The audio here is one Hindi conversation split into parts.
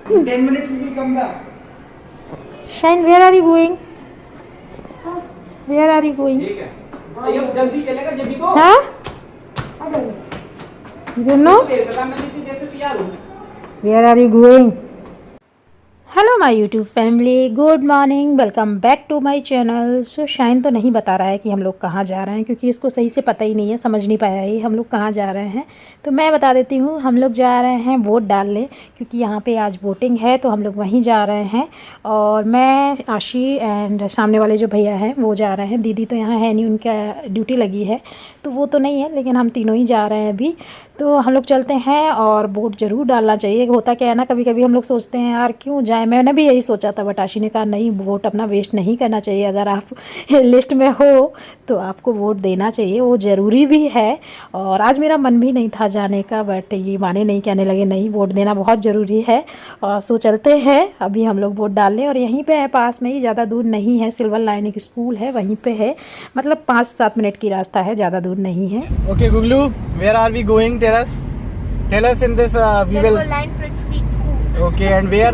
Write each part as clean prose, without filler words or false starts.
10 minutes we will come back. Shine, where are you going? Where are you going? ठीक है ये जल्दी चलेगा जल्दी को हाँ? You don't know? देर का मैं इतनी देर से तैयार हूँ Where are you going? Hello my YouTube family, good morning, welcome back to my channel. So Shine तो नहीं बता रहा है कि हम लोग कहाँ जा रहे हैं, क्योंकि इसको सही से पता ही नहीं है, समझ नहीं पाया है हम लोग कहाँ जा रहे हैं। तो मैं बता देती हूँ, हम लोग जा रहे हैं वोट डालने, क्योंकि यहाँ पे आज वोटिंग है, तो हम लोग वहीं जा रहे हैं। और मैं, आशी एंड सामने वाले जो भैया हैं वो जा रहे हैं। दीदी तो यहाँ है नहीं, उनका ड्यूटी लगी है तो वो तो नहीं है, लेकिन हम तीनों ही जा रहे हैं अभी। तो हम लोग चलते हैं और वोट ज़रूर डालना चाहिए। होता क्या है ना, कभी कभी हम लोग सोचते हैं यार क्यों जाए, मैंने भी यही सोचा था, बट आशी ने कहा नहीं, वोट अपना वेस्ट नहीं करना चाहिए। अगर आप लिस्ट में हो तो आपको वोट देना चाहिए, वो ज़रूरी भी है। और आज मेरा मन भी नहीं था जाने का, बट ये माने नहीं, कहने लगे नहीं वोट देना बहुत ज़रूरी है। और सो चलते हैं अभी हम लोग वोट डालने। और यहीं पे है, पास में ही, ज़्यादा दूर नहीं है। सिल्वर लाइन एक स्कूल है, वहीं पे है, मतलब 5-7 मिनट की रास्ता है, ज़्यादा दूर नहीं है। Okay Guglu, where are we going? Tell us in this we will Silver Line Prestige School. Okay, and where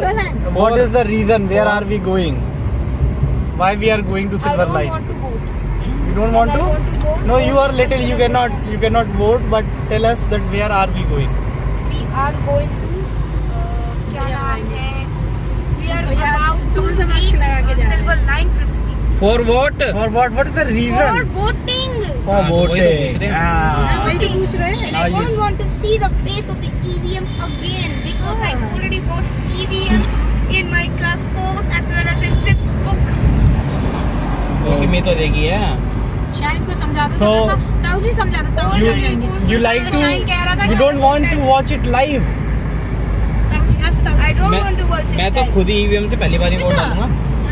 what is the reason where are we going? Why we are going to I Silver don't Line? want to vote. You don't want I to? want to go. No, you are little, you cannot vote, but tell us that where are we going? We are going to क्या नाम है? We are about to reach Silver Line Prestige School. For what? For what? What is the For reason? voting. For voting. And I don't want to see the face of the EVM again because I already watched EVM in my class 4th as well as in 5th book. में तो देखी है। शाइन को समझा दो, So, ताऊ जी समझा दो, ताऊ जी समझाएंगे। You like to? शाइन कह रहा था You कि don't want to watch it live? ताऊ जी, आज ताऊ I don't मैं- want to watch it. मैं तो live. खुद ही ईवीएम से पहली बार ही वोट डालूंगा।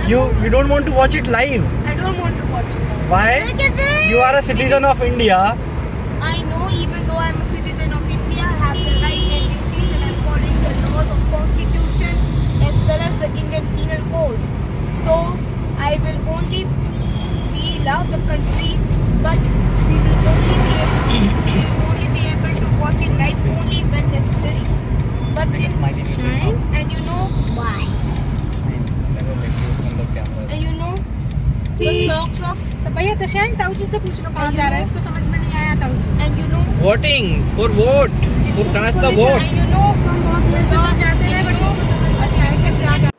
You don't want to watch it live? I don't want to watch it. Why? You are a citizen of India. I know, even though I'm a citizen of India, I have the right and duties, and I'm following the laws of Constitution as well as the Indian Penal Code. So I will only love the country, but we will only be able to watch it live only when necessary. But since and you know why? And you know the stocks of तो भैया तो शाइन ताऊ जी से पूछ लो कहाँ जा रहा है, इसको समझ में नहीं आया ताऊ जी। and you know voting for vote for cast the vote. and you know जाते रहे, बट उसको समझ में नहीं आया कि क्या।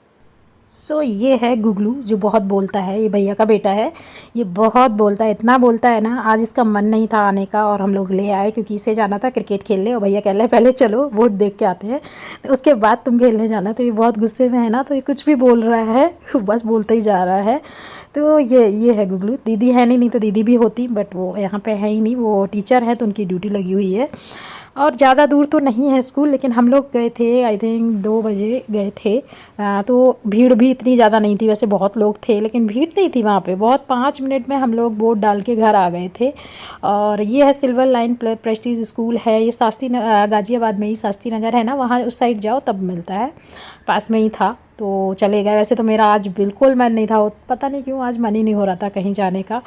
सो ये है गुगलू, जो बहुत बोलता है, ये भैया का बेटा है। ये बहुत बोलता है, इतना बोलता है ना, आज इसका मन नहीं था आने का और हम लोग ले आए, क्योंकि इसे जाना था क्रिकेट खेलने। और भैया कह रहे पहले चलो वोट देख के आते हैं, उसके बाद तुम खेलने जाना। तो ये बहुत गुस्से में है ना, तो ये कुछ भी बोल रहा है, बस बोलता ही जा रहा है। तो ये है गुगलू। दीदी है नहीं तो दीदी भी होती, बट वो यहाँ पे है ही नहीं, वो टीचर है तो उनकी ड्यूटी लगी हुई है। और ज़्यादा दूर तो नहीं है स्कूल, लेकिन हम लोग गए थे, आई थिंक 2 बजे गए थे। तो भीड़ भी इतनी ज़्यादा नहीं थी, वैसे बहुत लोग थे लेकिन भीड़ नहीं थी वहाँ पे। बहुत 5 मिनट में हम लोग वोट डाल के घर आ गए थे। और ये है सिल्वर लाइन प्रेस्टीज स्कूल है, ये शास्त्री गाज़ियाबाद में ही शास्त्री नगर है ना, वहाँ उस साइड जाओ तब मिलता है, पास में ही था। तो चले गए। वैसे तो मेरा आज बिल्कुल मन नहीं था, पता नहीं क्यों आज मन ही नहीं हो रहा था कहीं जाने का,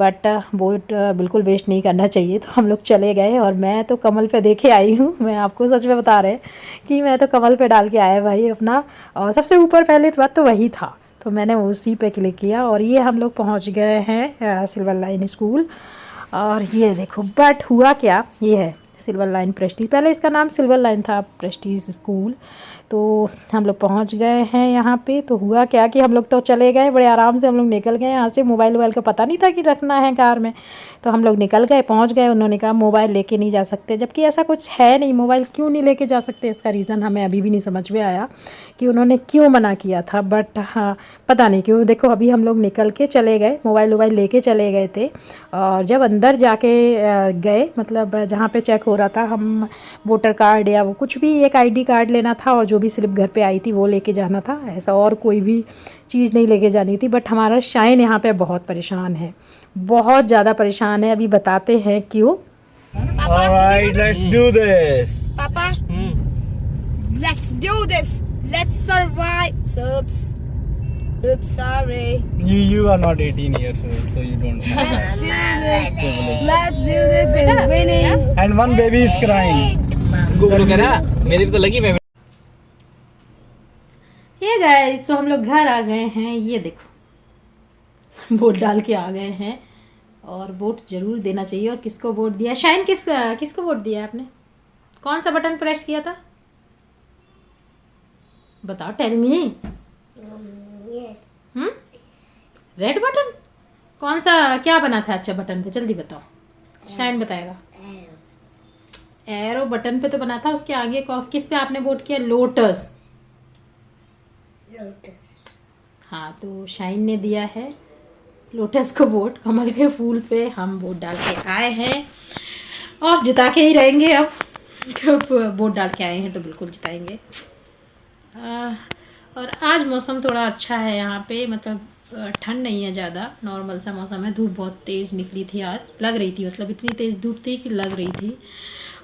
बट वोट बिल्कुल वेस्ट नहीं करना चाहिए, तो हम लोग चले गए। और मैं तो कमल पे देखे आई हूँ, मैं आपको सच में बता रहे कि मैं तो कमल पे डाल के आया भाई अपना। और सबसे ऊपर पहले बात तो वही था, तो मैंने उसी पे क्लिक किया। और ये हम लोग पहुँच गए हैं सिल्वर लाइन स्कूल। और ये देखो, बट हुआ क्या, ये है सिल्वर लाइन प्रेस्टीज, पहले इसका नाम सिल्वर लाइन था, प्रेस्टीज स्कूल। तो हम लोग पहुंच गए हैं यहाँ पे। तो हुआ क्या कि हम लोग तो चले गए, बड़े आराम से हम लोग निकल गए यहाँ से। मोबाइल का पता नहीं था कि रखना है कार में, तो हम लोग निकल गए, पहुँच गए। उन्होंने कहा मोबाइल लेके नहीं जा सकते, जबकि ऐसा कुछ है नहीं। मोबाइल क्यों नहीं लेके जा सकते, इसका रीज़न हमें अभी भी नहीं समझ में आया कि उन्होंने क्यों मना किया था, बट हाँ पता नहीं क्यों। देखो अभी हम लोग निकल के चले गए, मोबाइल लेके चले गए थे। और जब अंदर जाके गए, मतलब जहाँ पे चेक हो रहा था, हम वोटर कार्ड या वो कुछ भी एक ID कार्ड लेना था, और जो भी स्लिप घर पे आई थी वो लेके जाना था, ऐसा और कोई भी चीज़ नहीं लेके जानी थी। बट हमारा शाइन यहाँ पे बहुत परेशान है, बहुत ज़्यादा परेशान है। अभी बताते हैं क्यों। Alright, let's do this. Papa, let's do this. Let's survive. Oops, sorry. You are not 18 years old, so you don't know. Let's do this in winning. And one baby is crying. Google करा, मेरी भी तो लगी। मैं ये गाइस, तो हम लोग घर आ गए हैं। ये देखो वोट डाल के आ गए हैं, और वोट जरूर देना चाहिए। और किसको वोट दिया? शाइन, किसको वोट दिया आपने? कौन सा बटन प्रेस किया था? बताओ, टेल मी। Red button? कौन सा, क्या बना था अच्छा बटन पे? जल्दी बताओ, शाइन बताएगा। एरो बटन पे तो बना था, उसके आगे किस पे आपने वोट किया? लोटस। हाँ, तो शाइन ने दिया है लोटस को वोट। कमल के फूल पे हम वोट डाल के आए हैं, और जिता के ही रहेंगे। अब जब वोट डाल के आए हैं तो बिल्कुल जिताएंगे। और आज मौसम थोड़ा अच्छा है यहाँ पे, मतलब ठंड नहीं है ज़्यादा, नॉर्मल सा मौसम है। धूप बहुत तेज़ निकली थी आज, लग रही थी, मतलब इतनी तेज़ धूप थी कि लग रही थी।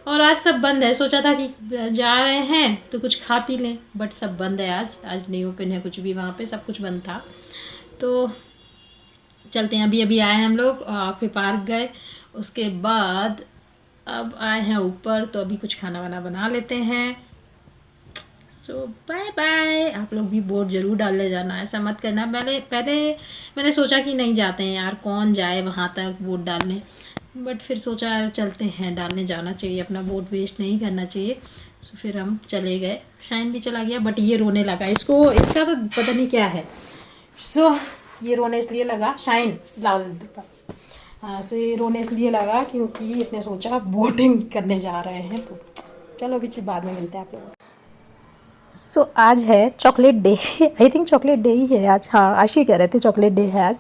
और आज सब बंद है। सोचा था कि जा रहे हैं तो कुछ खा पी लें, बट सब बंद है। आज नहीं ओपन है कुछ भी, वहाँ पे सब कुछ बंद था। तो चलते हैं, अभी आए हैं हम लोग, फिर पार्क गए, उसके बाद अब आए हैं ऊपर, तो अभी कुछ खाना वाना बना लेते हैं। सो बाय बाय। आप लोग भी वोट ज़रूर डालने जाना, ऐसा मत करना। पहले मैंने सोचा कि नहीं जाते हैं यार, कौन जाए वहाँ तक वोट डालने, बट फिर सोचा यार चलते हैं, डालने जाना चाहिए, अपना वोट वेस्ट नहीं करना चाहिए। तो फिर हम चले गए। शाइन भी चला गया, बट ये रोने लगा। इसका तो पता नहीं क्या है। सो ये रोने इसलिए लगा, शाइन लाल, हाँ, सो ये रोने इसलिए लगा क्योंकि इसने सोचा वोटिंग करने जा रहे हैं। तो चलो अभी बाद में मिलते हैं आप लोग। सो आज है chocolate day. I think chocolate day ही है आज। हाँ, आशी कह रहे थे चॉकलेट डे है आज।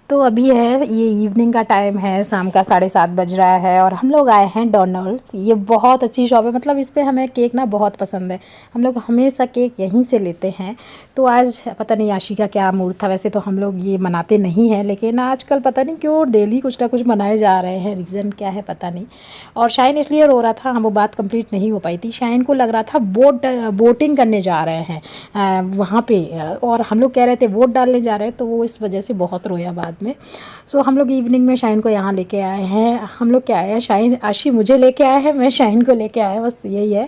तो अभी है, ये इवनिंग का टाइम है, शाम का 7:30 बज रहा है, और हम लोग आए हैं डोनाल्ड्स। ये बहुत अच्छी शॉप है, मतलब इस पर हमें केक ना बहुत पसंद है। हम लोग हमेशा केक यहीं से लेते हैं। तो आज पता नहीं आशी का क्या मूड था। वैसे तो हम लोग ये मनाते नहीं हैं, लेकिन आजकल पता नहीं क्यों डेली कुछ ना कुछ मनाए जा रहे हैं। रीज़न क्या है पता नहीं। और शाइन इसलिए रो रहा था, हम वो बात कंप्लीट नहीं हो पाई थी। शाइन को लग रहा था वोटिंग करने जा रहे हैं वहाँ पे, और हम लोग कह रहे थे वोट डालने जा रहे हैं, तो वो इस वजह से बहुत रोया बाद में। सो हम लोग इवनिंग में शाइन को यहाँ लेके आए हैं। हम लोग क्या आए हैं, शाइन, आशी मुझे लेके आए हैं, मैं शाइन को लेके आया, बस यही है।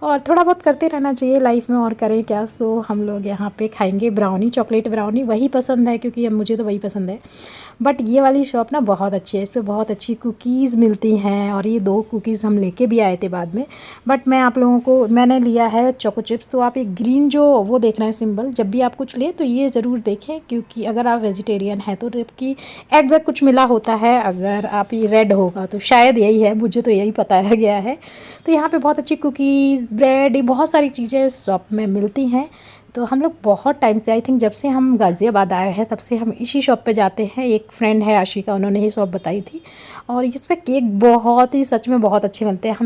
और थोड़ा बहुत करते रहना चाहिए लाइफ में, और करें क्या। सो हम लोग यहाँ पे खाएंगे ब्राउनी, चॉकलेट ब्राउनी, वही पसंद है क्योंकि अब मुझे तो वही पसंद है। बट ये वाली शॉप ना बहुत अच्छी है, इस पर बहुत अच्छी कुकीज़ मिलती हैं, और ये 2 कुकीज़ हम लेके भी आए थे बाद में। बट मैं आप लोगों को, मैंने लिया है चोको चिप्स। तो आप एक ग्रीन जो वो देखना है सिंबल, जब भी आप कुछ ले तो ये ज़रूर देखें, क्योंकि अगर आप वेजिटेरियन हैं तो जबकि एग वेग कुछ मिला होता है। अगर आप ये रेड होगा तो शायद यही है, मुझे तो यही बताया गया है। तो यहाँ पे बहुत अच्छी कुकीज़, ब्रेड, बहुत सारी चीज़ें शॉप में मिलती हैं। तो हम लोग बहुत टाइम से, आई थिंक जब से हम गाज़ियाबाद आए हैं तब से हम इसी शॉप पे जाते हैं। एक फ्रेंड है आशी का, उन्होंने ही शॉप बताई थी। और इस पर केक बहुत ही, सच में बहुत अच्छे बनते हैं।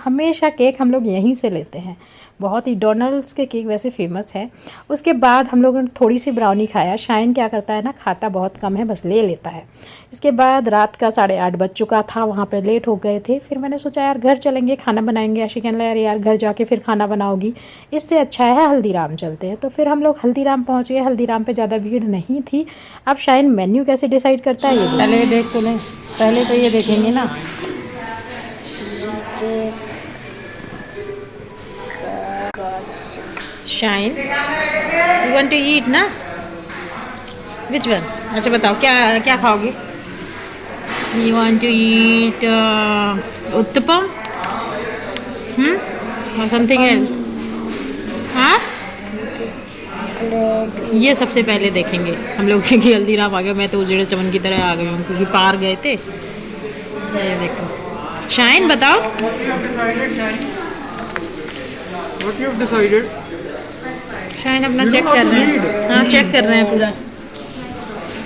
हमेशा केक हम लोग यहीं से लेते हैं। बहुत ही, डोनाल्ड्स के केक वैसे फेमस है। उसके बाद हम लोगों ने थोड़ी सी ब्राउनी खाया। शाइन क्या करता है ना, खाता बहुत कम है, बस ले लेता है। इसके बाद रात का 8:30 बज चुका था, वहाँ पे लेट हो गए थे। फिर मैंने सोचा यार घर चलेंगे, खाना बनाएंगे। आशी कहने लगा यार घर जाके फिर खाना बनाओगी, इससे अच्छा है हल्दीराम चलते हैं। तो फिर हम लोग हल्दीराम पहुँच गए। हल्दीराम पे ज़्यादा भीड़ नहीं थी। अब शाइन मेन्यू कैसे डिसाइड करता है, ये पहले देख तो लें, पहले तो ये देखेंगे ना। Shine, you want to eat ना? Which one? अच्छा बताओ क्या खाओगे? You want to eat uttapam और समथिंग एल्स? हाँ, ये सबसे पहले देखेंगे हम लोग, क्योंकि हल्दीराम आ गया। मैं तो उजड़े चमन की तरह आ गई हूँ, क्योंकि पार गए थे। ये देखो, शाइन बताओ। What you have decided? Shine अपना चेक कर रहे हैं। हाँ, चेक कर रहे हैं,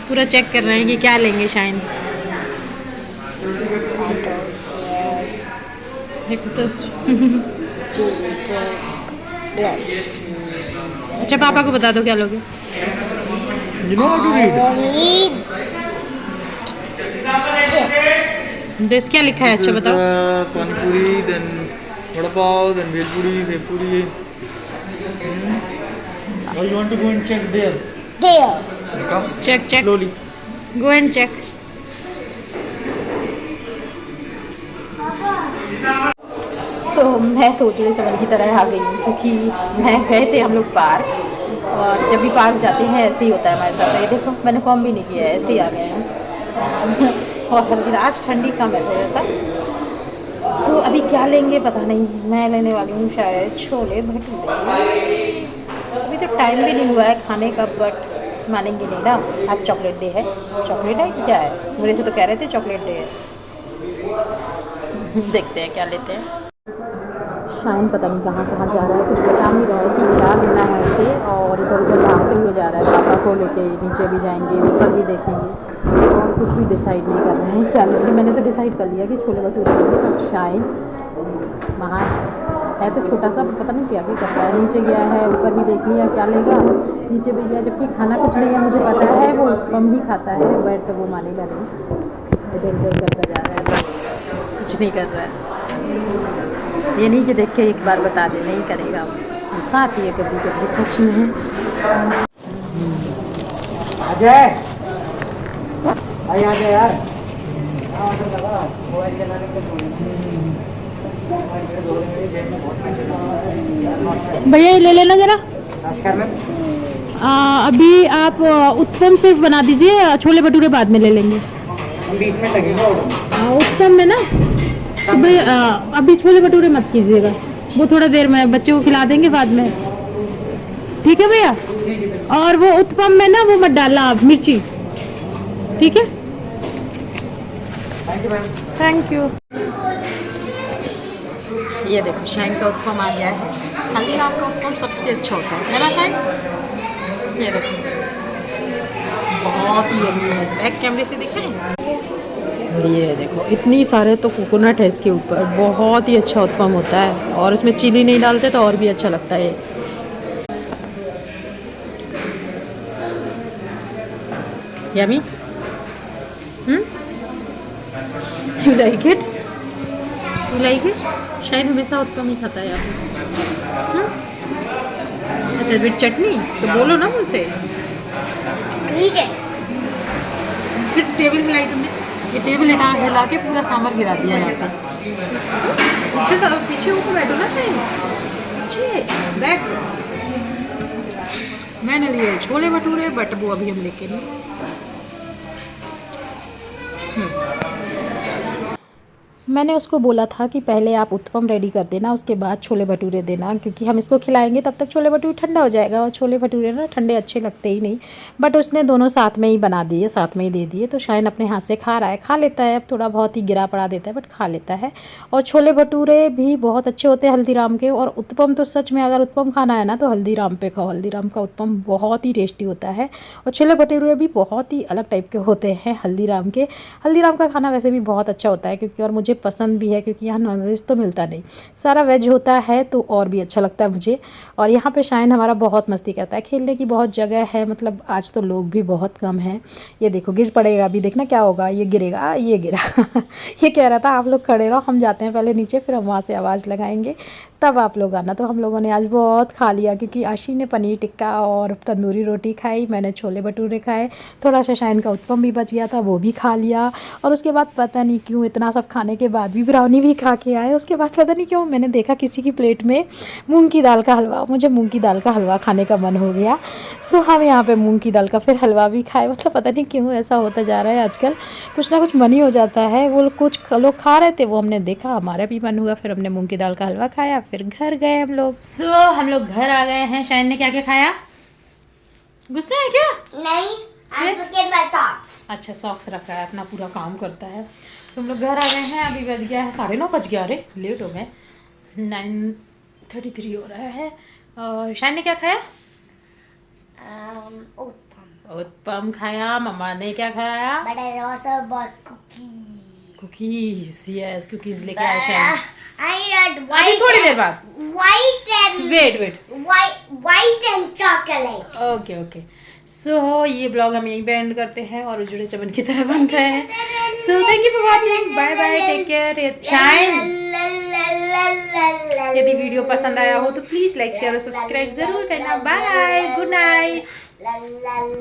पूरा चेक कर रहे हैं कि क्या लेंगे शाइन। देखो तो अच्छा, पापा को बता दो क्या लोगे। You know how to read? This क्या लिखा है, अच्छा बताओ। Pani puri, then vada pav, then bhelpuri, bhelpuri. Or you want to go and check there? Come. Check Slowly. Go and check. So मैं तो उजड़े चमन की तरह आ गई हूँ, क्योंकि मैं गए थे हम लोग पार्क, और जब भी पार्क जाते हैं ऐसे ही होता है हमारे साथ। ये देखो मैंने कॉम भी नहीं किया है, ऐसे ही आ गए हैं। और हल्की आज ठंडी कम है थोड़ा सा। तो अभी क्या लेंगे पता नहीं। मैं लेने वाली हूँ शायद छोले भटूरे। अभी तो टाइम भी नहीं हुआ है खाने का, बट मानेंगे नहीं ना, आज चॉकलेट डे है। चॉकलेट है कि क्या है, मेरे से तो कह रहे थे चॉकलेट डे है। देखते हैं क्या लेते हैं। शाइन पता नहीं कहाँ कहाँ जा रहा है, कुछ बता नहीं रहा है कि क्या लेना है उसे, और इधर उधर भागते हुए जा रहा है। पापा को लेके नीचे भी जाएंगे, ऊपर भी देखेंगे, और कुछ भी डिसाइड नहीं कर रहे हैं क्या लेंगे। मैंने तो डिसाइड कर लिया कि छोले भटूरे लेंगे, बट शाइन वहाँ है तो छोटा सा, पता नहीं क्या क्या कर रहा है। नीचे गया है, ऊपर भी देख लिया क्या लेगा, नीचे भी गया, जबकि खाना कुछ नहीं है। मुझे पता है वो कम ही खाता है, बट वो मानेगा नहीं, इधर उधर करता जा रहा है, बस कुछ नहीं कर रहा है। ये नहीं कि देख के एक बार बता दे, नहीं करेगा। गुस्सा आती है कभी कभी सच में। अजय आजा यार। भैया ये ले लेना ज़रा। अभी आप उत्तम सिर्फ बना दीजिए, छोले भटूरे बाद में ले लेंगे। बीच में लगेगा उत्तम में ना, तो भैया अभी छोले भटूरे मत कीजिएगा, वो थोड़ा देर में बच्चों को खिला देंगे बाद में, ठीक है भैया। और वो उत्तम में ना वो मत डालना आप मिर्ची, ठीक है। Thank you. ये देखो शाइन का उत्तम आ गया है। हल्दीराम का उत्तम सबसे अच्छा होता है ना शाइन। ये देखो बहुत ही यम्मी है। बैक कैमरे से दिखाएं। ये देखो इतनी सारे तो कोकोनट है इसके ऊपर, बहुत ही अच्छा उत्पम होता है, और उसमें चिली नहीं डालते तो और भी अच्छा लगता है। Yummy. You like it? You like it? शायद हमेशा उत्पम ही खाता है आप। अच्छा विद चटनी तो बोलो ना मुझसे। ठीक है। फिर टेबल हिलाई तुमने, ये टेबल हिला के पूरा सांभर गिरा दिया यहाँ पे। पीछे का पीछे होकर बैठो ना शायद, पीछे बैक। मैंने लिए छोले भटूरे, बट वो अभी हम लेके नहीं। मैंने उसको बोला था कि पहले आप उत्पम रेडी कर देना, उसके बाद छोले भटूरे देना, क्योंकि हम इसको खिलाएंगे तब तक छोले भटूरे ठंडा हो जाएगा, और छोले भटूरे ना ठंडे अच्छे लगते ही नहीं। बट उसने दोनों साथ में ही बना दिए, साथ में ही दे दिए, तो शायद अपने हाथ से खा रहा है, खा लेता है। अब थोड़ा बहुत ही गिरा पड़ा देता है, बट खा लेता है। और छोले भटूरे भी बहुत अच्छे होते हैं हल्दीराम के, और उत्पम तो सच में अगर उत्पम खाना है ना तो हल्दीराम पे खाओ। हल्दीराम का उत्पम बहुत ही टेस्टी होता है, और छोले भटूरे भी बहुत ही अलग टाइप के होते हैं हल्दीराम के। हल्दीराम का खाना वैसे भी बहुत अच्छा होता है, क्योंकि और मुझे पसंद भी है, क्योंकि यहाँ नॉनवेज तो मिलता नहीं, सारा वेज होता है, तो और भी अच्छा लगता है मुझे। और यहाँ पे शाइन हमारा बहुत मस्ती करता है, खेलने की बहुत जगह है, मतलब आज तो लोग भी बहुत कम हैं। ये देखो गिर पड़ेगा, अभी देखना क्या होगा, ये गिरेगा, ये गिरा। ये कह रहा था आप लोग खड़े रहो, हम जाते हैं पहले नीचे, फिर हम वहाँ से आवाज़ लगाएंगे, तब आप लोग आना। तो हम लोगों ने आज बहुत खा लिया, क्योंकि आशी ने पनीर टिक्का और तंदूरी रोटी खाई, मैंने छोले भटूरे खाए, थोड़ा सा शाइन का उत्पम भी बच गया था, वो भी खा लिया। और उसके बाद पता नहीं क्यों इतना सब खाने के बाद भी ब्राउनी भी खा के आए। उसके बाद पता नहीं क्यों मैंने देखा किसी की प्लेट में मूंग की दाल का हलवा, मुझे मूंग की दाल का हलवा खाने का मन हो गया। सो हम यहाँ पे मूंग की दाल का फिर हलवा भी खाए। मतलब पता नहीं क्यों ऐसा होता जा रहा है आजकल, कुछ ना कुछ मन ही हो जाता है। वो कुछ लोग खा रहे थे, वो हमने देखा, हमारा भी मन हुआ, फिर हमने मूंग की दाल का हलवा खाया, फिर घर गए हम लोग। सो हम लोग घर आ गए हैं। शाइन ने क्या क्या खाया? गुस्सा है क्या? नहीं, I forget my socks. अच्छा सॉक्स रखा है, अपना पूरा काम करता है। तो हम लोग घर आ गए हैं, अभी बज गया है 9:30 बज गया, अरे लेट हो गए, 9:33 हो रहा है। और शाइन ने क्या खाया? उत्पम खाया। मम्मा ने क्या खाया? But I also bought cookies. Cookies. Yes cookies लेके आया शाइन। I had अभी white. थोड़ी देर बाद। White and wait white and chocolate. Okay okay. So ये ब्लॉग हम यहीं पे एंड करते हैं, और उजड़े चमन की तरह बन रहे हैं। So thank you for watching, bye bye, take care. Shine यदि वीडियो पसंद आया हो तो प्लीज़ लाइक शेयर और सब्सक्राइब ज़रूर करना। Bye, good night.